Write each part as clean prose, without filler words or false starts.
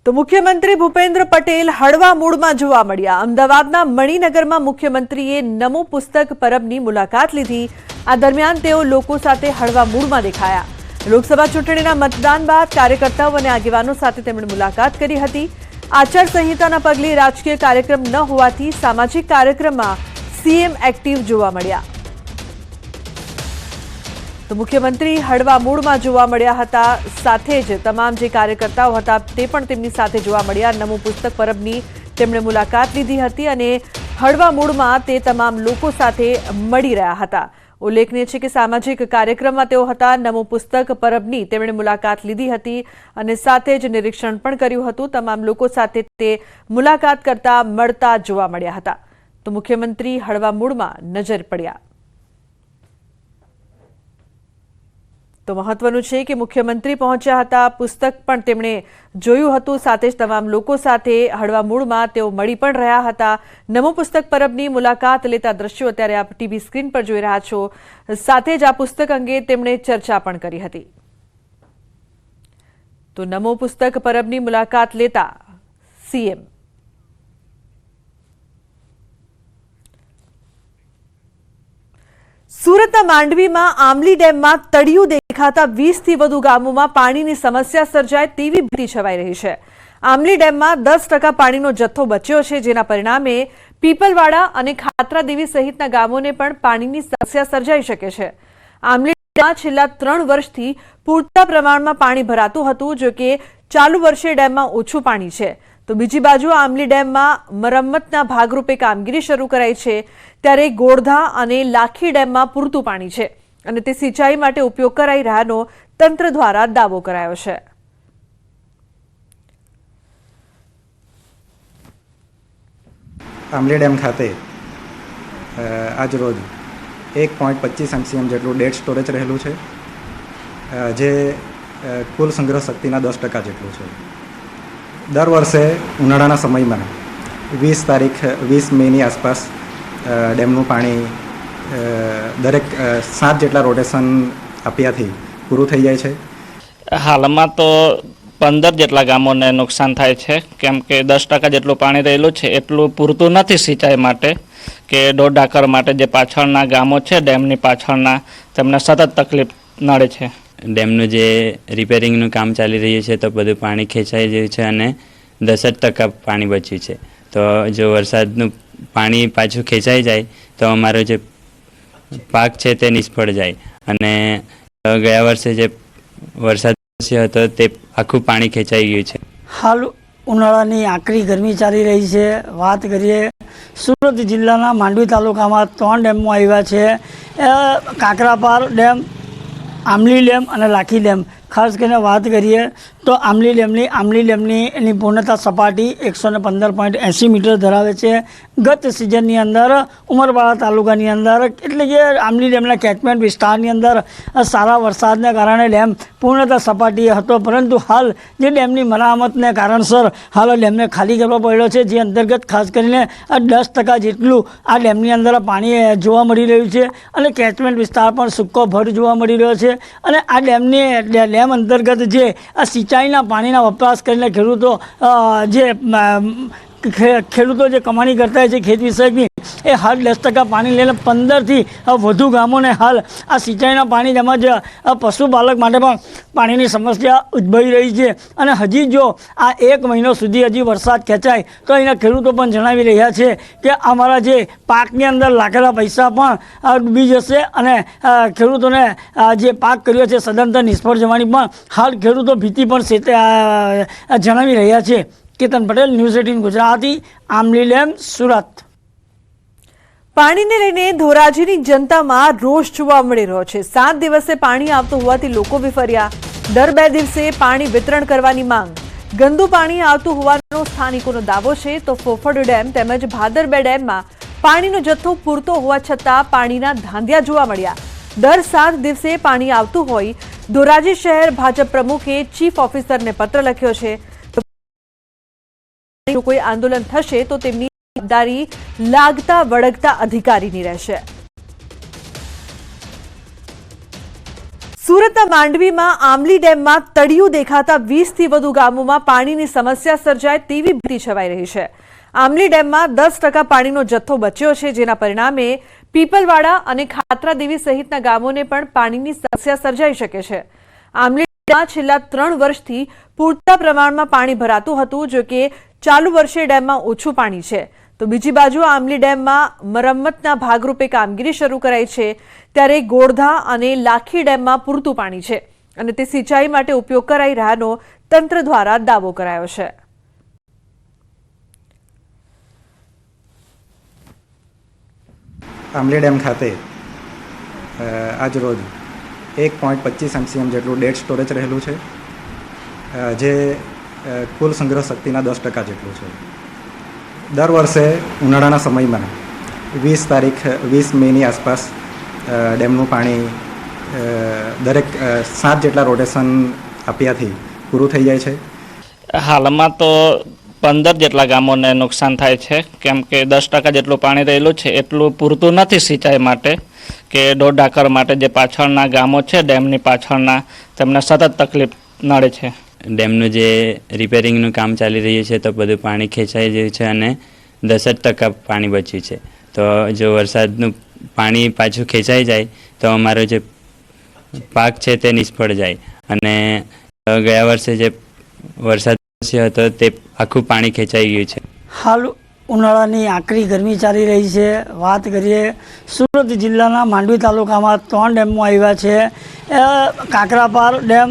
તો મુખ્યમંત્રી ભૂપેન્દ્ર પટેલ હળવા મૂડમાં જોવા મળ્યા। અમદાવાદના મણિનગરમાં મુખ્યમંત્રીએ નમો પુસ્તક પરબની મુલાકાત લીધી। આ દરમિયાન તેઓ લોકો સાથે હળવા મૂડમાં દેખાયા। લોકસભા ચૂંટણીના મતદાન બાદ કાર્યકર્તાઓ અને આગેવાનો સાથે તેમણે મુલાકાત કરી હતી। આચાર સંહિતાના પગલે રાજકીય કાર્યક્રમ ન હોવાથી સામાજિક કાર્યક્રમમાં સીએમ એક્ટિવ જોવા મળ્યા। તો મુખ્યમંત્રી હળવા મૂડમાં જોવા મળ્યા હતા। સાથે જ તમામ જે કાર્યકર્તાઓ હતા તે પણ તેમની સાથે જોવા મળ્યા। નમો પુસ્તક પરબની તેમણે મુલાકાત લીધી હતી અને હળવા મૂડમાં તે તમામ લોકો સાથે મળી રહ્યા હતા। ઉલ્લેખનીય છે કે સામાજિક કાર્યક્રમમાં તેઓ હતા। નમો પુસ્તક પરબની તેમણે મુલાકાત લીધી હતી અને સાથે જ નિરીક્ષણ પણ કર્યું હતું। તમામ લોકો સાથે તે મુલાકાત કરતા મળતા જોવા મળ્યા હતા। તો મુખ્યમંત્રી હળવા મૂડમાં નજર પડ્યા। તો મહત્વનું છે કે મુખ્યમંત્રી પહોંચ્યા હતા, પુસ્તક પણ તેમણે જોયું હતું, સાથે જ તમામ લોકો સાથે હળવા મૂડમાં તેઓ મળી પણ રહ્યા હતા। નમો પુસ્તક પરબની મુલાકાત લેતા દ્રશ્યો અત્યારે આપ ટીવી સ્ક્રીન પર જોઈ રહ્યા છો। સાથે જ આ પુસ્તક અંગે તેમણે ચર્ચા પણ કરી હતી। તો નમો પુસ્તક પરબની મુલાકાત લેતા સીએમ સુરતના માંડવીમાં આમલી ડેમમાં તળિયું દેખાતા 20થી વધુ ગામોમાં પાણીની સમસ્યા સર્જાય તેવી ભીતિ છવાઈ રહી છે। આમલી ડેમમાં 10% પાણીનો જથ્થો બચ્યો છે, જેના પરિણામે પીપલવાડા અને ખાતરાદેવી સહિતના ગામોને પણ પાણીની સમસ્યા સર્જાઈ શકે છે। આમલી ડેમમાં છેલ્લા 3 વર્ષથી પૂરતા પ્રમાણમાં પાણી ભરાતું હતું, જો કે ચાલુ વર્ષે ડેમમાં ઓછું પાણી છે। તો બીજી બાજુ આમલી ડેમમાં મરમ્મતના ભાગરૂપે કામગીરી શરૂ કરાઈ છે, ત્યારે ગોળધા અને લાખી ડેમમાં પૂરતું પાણી છે અને તે સિંચાઈ માટે ઉપયોગ કરાઈ રહ્યાનો તંત્ર દ્વારા દાવો કરાયો છે। આમલી ડેમ ખાતે આજ રોજ 1.25 MCM જેટલું ડેડ સ્ટોરેજ રહેલું છે, જે કુલ સંગ્રહ શક્તિના 10% જેટલું છે। દર વર્ષે ઉનાળાના સમયમાં 20 મેની આસપાસ ડેમનું પાણી દરેક 7 જેટલા રોટેશન આપ્યાથી પૂરું થઈ જાય છે। હાલમાં તો 15 જેટલા ગામોને નુકસાન થાય છે, કેમ કે 10% જેટલું પાણી રહેલું છે એટલું પૂરતું નથી સિંચાઈ માટે કે 1.5 એકર માટે। જે પાછળના ગામો છે ડેમની પાછળના, તેમને સતત તકલીફ નડે છે। ડેમનું જે રિપેરિંગનું કામ ચાલી રહ્યું છે તો બધું પાણી ખેંચાઈ ગયું છે અને 10% પાણી બચ્યું છે। તો જો વરસાદનું પાણી પાછું ખેંચાઈ જાય તો અમારો જે પાક છે તે નિષ્ફળ જાય અને ગયા વર્ષે જે વરસાદ વરસ્યો હતો તે આખું પાણી ખેંચાઈ ગયું છે। હાલ ઉનાળાની આકરી ગરમી ચાલી રહી છે। વાત કરીએ સુરત જિલ્લાના માંડવી તાલુકામાં 3 ડેમો આવ્યા છે, કાકરાપાર ડેમ, આમલી ડેમ અને લાખી ડેમ। ખાસ કરીને વાત કરીએ તો આમલી ડેમની એની પૂર્ણતા સપાટી 115.80 મીટર ધરાવે છે। ગત સિઝનની અંદર ઉમરપાડા તાલુકાની અંદર એટલે કે આમલી ડેમના કેચમેન્ટ વિસ્તારની અંદર સારા વરસાદને કારણે ડેમ પૂર્ણતા સપાટીએ હતો, પરંતુ હાલ જે ડેમની મરામતને કારણસર હાલ ડેમને ખાલી કરવો પડ્યો છે, જે અંતર્ગત ખાસ કરીને 10% જેટલું આ ડેમની અંદર પાણી જોવા મળી રહ્યું છે અને કેચમેન્ટ વિસ્તાર પણ સૂકો ભર જોવા મળી રહ્યો છે। અને આ ડેમ અંતર્ગત જે આ સિંચાઈના પાણીના વપરાશ કરીને ખેડૂતો જે કમાણી કરતા હોય છે ખેત વિષયકની, એ હાલ 10% પાણી લઈને 15થી વધુ ગામોને હાલ આ સિંચાઈના પાણી તેમજ પશુપાલક માટે પણ પાણીની સમસ્યા ઉદ્ભવી રહી છે। અને હજી જો આ 1 મહિનો સુધી હજી વરસાદ ખેંચાય તો અહીંના ખેડૂતો પણ જણાવી રહ્યા છે કે અમારા જે પાકની અંદર લાગેલા પૈસા પણ ડૂબી જશે અને ખેડૂતોને જે પાક કર્યો છે સદંતર નિષ્ફળ જવાની પણ હાલ ખેડૂતો ભીતિ પણ જણાવી રહ્યા છે। કેતન પટેલ, ન્યૂઝ 18 ગુજરાતી, આમલી ડેમ, સુરત। પાણીને લઈને ધોરાજીની જનતામાં રોષ જોવા મળી રહ્યો છે। 7 દિવસે પાણી આવતું હોવાથી લોકો વિફર્યા। દર 2 દિવસે પાણી વિતરણ કરવાની માંગ। ગંદુ પાણી આવતું હોવાનો સ્થાનિકોનો દાવો છે। તો ફોફડ ડેમ તેમજ ભાદર 2 ડેમમાં પાણીનો જથ્થો પૂરતો હોવા છતાં પાણીના ધાંધિયા જોવા મળ્યા। દર 7 દિવસે પાણી આવતું હોય ધોરાજી શહેર ભાજપ પ્રમુખે ચીફ ઓફિસરને પત્ર લખ્યો છે। જો કોઈ આંદોલન થશે તો તેમની જવાબદારી લાગતા વળગતા અધિકારીની રહેશે। સુરતના માંડવીમાં આમલી ડેમમાં તળિયું દેખાતા 20થી વધુ ગામોમાં પાણીની સમસ્યા સર્જાય તેવી ભીતિ છવાઈ રહી છે. આમલી ડેમમાં 10% પાણીનો જથ્થો બચ્યો છે, જેના પરિણામે પીપલવાડા અને ખાતરાદેવી સહિતના ગામોને પણ પાણીની સમસ્યા સર્જાઈ શકે છે. આમલી ડેમમાં છેલ્લા 3 વર્ષથી પૂરતા પ્રમાણમાં પાણી ભરાતું હતું, જો કે ચાલુ વર્ષે ડેમમાં ઓછું પાણી છે. તો બીજી બાજુ આમલી ડેમમાં મરમ્મતના ભાગરૂપે કામગીરી શરૂ કરાઈ છે, ત્યારે ગોરધા અને લાખી ડેમમાં પૂરતું પાણી છે અને તે સિંચાઈ માટે ઉપયોગ કરાઈ રહ્યાનો તંત્ર દ્વારા દાવો કરાયો છે. આમલી ડેમ ખાતે આજ રોજ 1.25 MCM જેટલું ડેડ સ્ટોરેજ રહેલું છે, જે કુલ સંગ્રહ શક્તિના 10% જેટલું છે. દર વર્ષે ઉનાળાના સમયમાં 20 મેની આસપાસ ડેમનું પાણી દરેક 7 જેટલા રોટેશન આપ્યાથી પૂરું થઈ જાય છે. હાલમાં તો 15 જેટલા ગામોને નુકસાન થાય છે, કેમ કે 10% જેટલું પાણી રહેલું છે એટલું પૂરતું નથી સિંચાઈ માટે, કે દોઢ આકર માટે જે પાછળના ગામો છે ડેમની પાછળના, તેમને સતત તકલીફ નડે છે. ડેમનું જે રિપેરિંગનું કામ ચાલી રહ્યું છે તો બધું પાણી ખેંચાઈ ગયું છે અને 10% પાણી બચ્યું છે. તો જો વરસાદનું પાણી પાછું ખેંચાઈ જાય તો અમારો જે પાક છે તે નિષ્ફળ જાય. અને ગયા વર્ષે જે વરસાદ વરસ્યો હતો તે આખું પાણી ખેંચાઈ ગયું છે. હાલ ઉનાળાની આકરી ગરમી ચાલી રહી છે. વાત કરીએ સુરત જિલ્લાના માંડવી તાલુકામાં 3 ડેમો આવ્યા છે, કાકરાપાર ડેમ,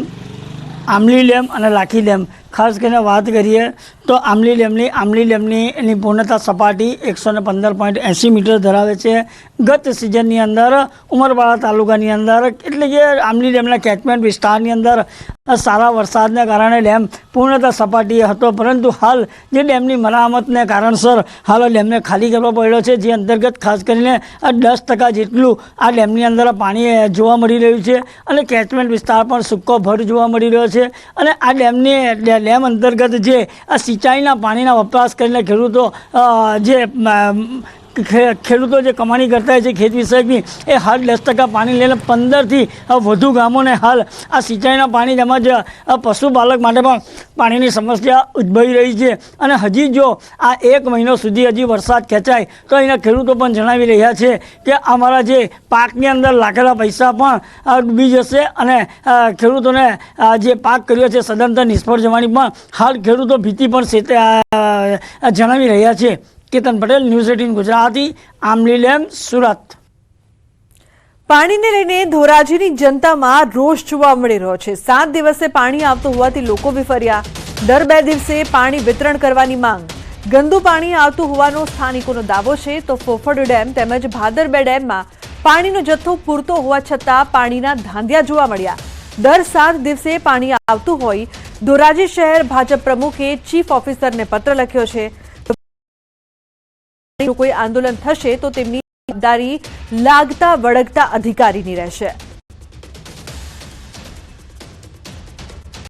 આમલી ડેમ અને લાખી ડેમ. ખાસ કરીને વાત કરીએ તો આમલી ડેમની એની પૂર્ણતા સપાટી 115.80 મીટર ધરાવે છે. ગત સિઝનની અંદર ઉમરપાડા તાલુકાની અંદર એટલે કે આમલી ડેમના કેચમેન્ટ વિસ્તારની અંદર સારા વરસાદને કારણે ડેમ પૂર્ણતા સપાટીએ હતો, પરંતુ હાલ જે ડેમની મરામતને કારણસર હાલ ડેમને ખાલી કરવો પડ્યો છે, જે અંતર્ગત ખાસ કરીને 10% જેટલું આ ડેમની અંદર પાણી જોવા મળી રહ્યું છે અને કેચમેન્ટ વિસ્તાર પણ સૂકો ભર જોવા મળી રહ્યો છે. અને આ ડેમ અંતર્ગત જે આ સિંચાઈના પાણીના વપરાશ કરીને ખેડૂતો જે કમાણી કરતા હોય છે ખેત વિષયકની, એ હાલ 10% પાણી લઈને 15થી વધુ ગામોને હાલ આ સિંચાઈના પાણી તેમજ પશુપાલક માટે પણ પાણીની સમસ્યા ઉદ્ભવી રહી છે. અને હજી જો આ 1 મહિનો સુધી હજી વરસાદ ખેંચાય તો અહીંના ખેડૂતો પણ જણાવી રહ્યા છે કે અમારા જે પાકની અંદર લાગેલા પૈસા પણ ડૂબી જશે અને ખેડૂતોને જે પાક કર્યો છે સદંતર નિષ્ફળ જવાની પણ હાલ ખેડૂતો ભીતિ પણ જણાવી રહ્યા છે. કેતન પટેલ, ન્યૂઝ 18 ગુજરાતી, આમલી ડેમ, સુરત. પાણીને લઈને ધોરાજીની જનતામાં રોષ જોવા મળી રહ્યો છે. 7 દિવસે પાણી આવતું હોવાથી લોકો વિફર્યા. દર 2 દિવસે પાણી વિતરણ કરવાની માંગ. ગંદુ પાણી આવતું હોવાનો સ્થાનિકોનો દાવો છે. તો ફોફડ ડેમ તેમજ ભાદર 2 ડેમમાં પાણીનો જથ્થો પૂરતો હોવા છતાં પાણીના ધાંધિયા જોવા મળ્યા. દર 7 દિવસે પાણી આવતું હોય ધોરાજી શહેર ભાજપ પ્રમુખે ચીફ ઓફિસરને પત્ર લખ્યો છે. કોઈ આંદોલન થશે તો તેમની જવાબદારી લાગતા વળગતા અધિકારીની રહેશે.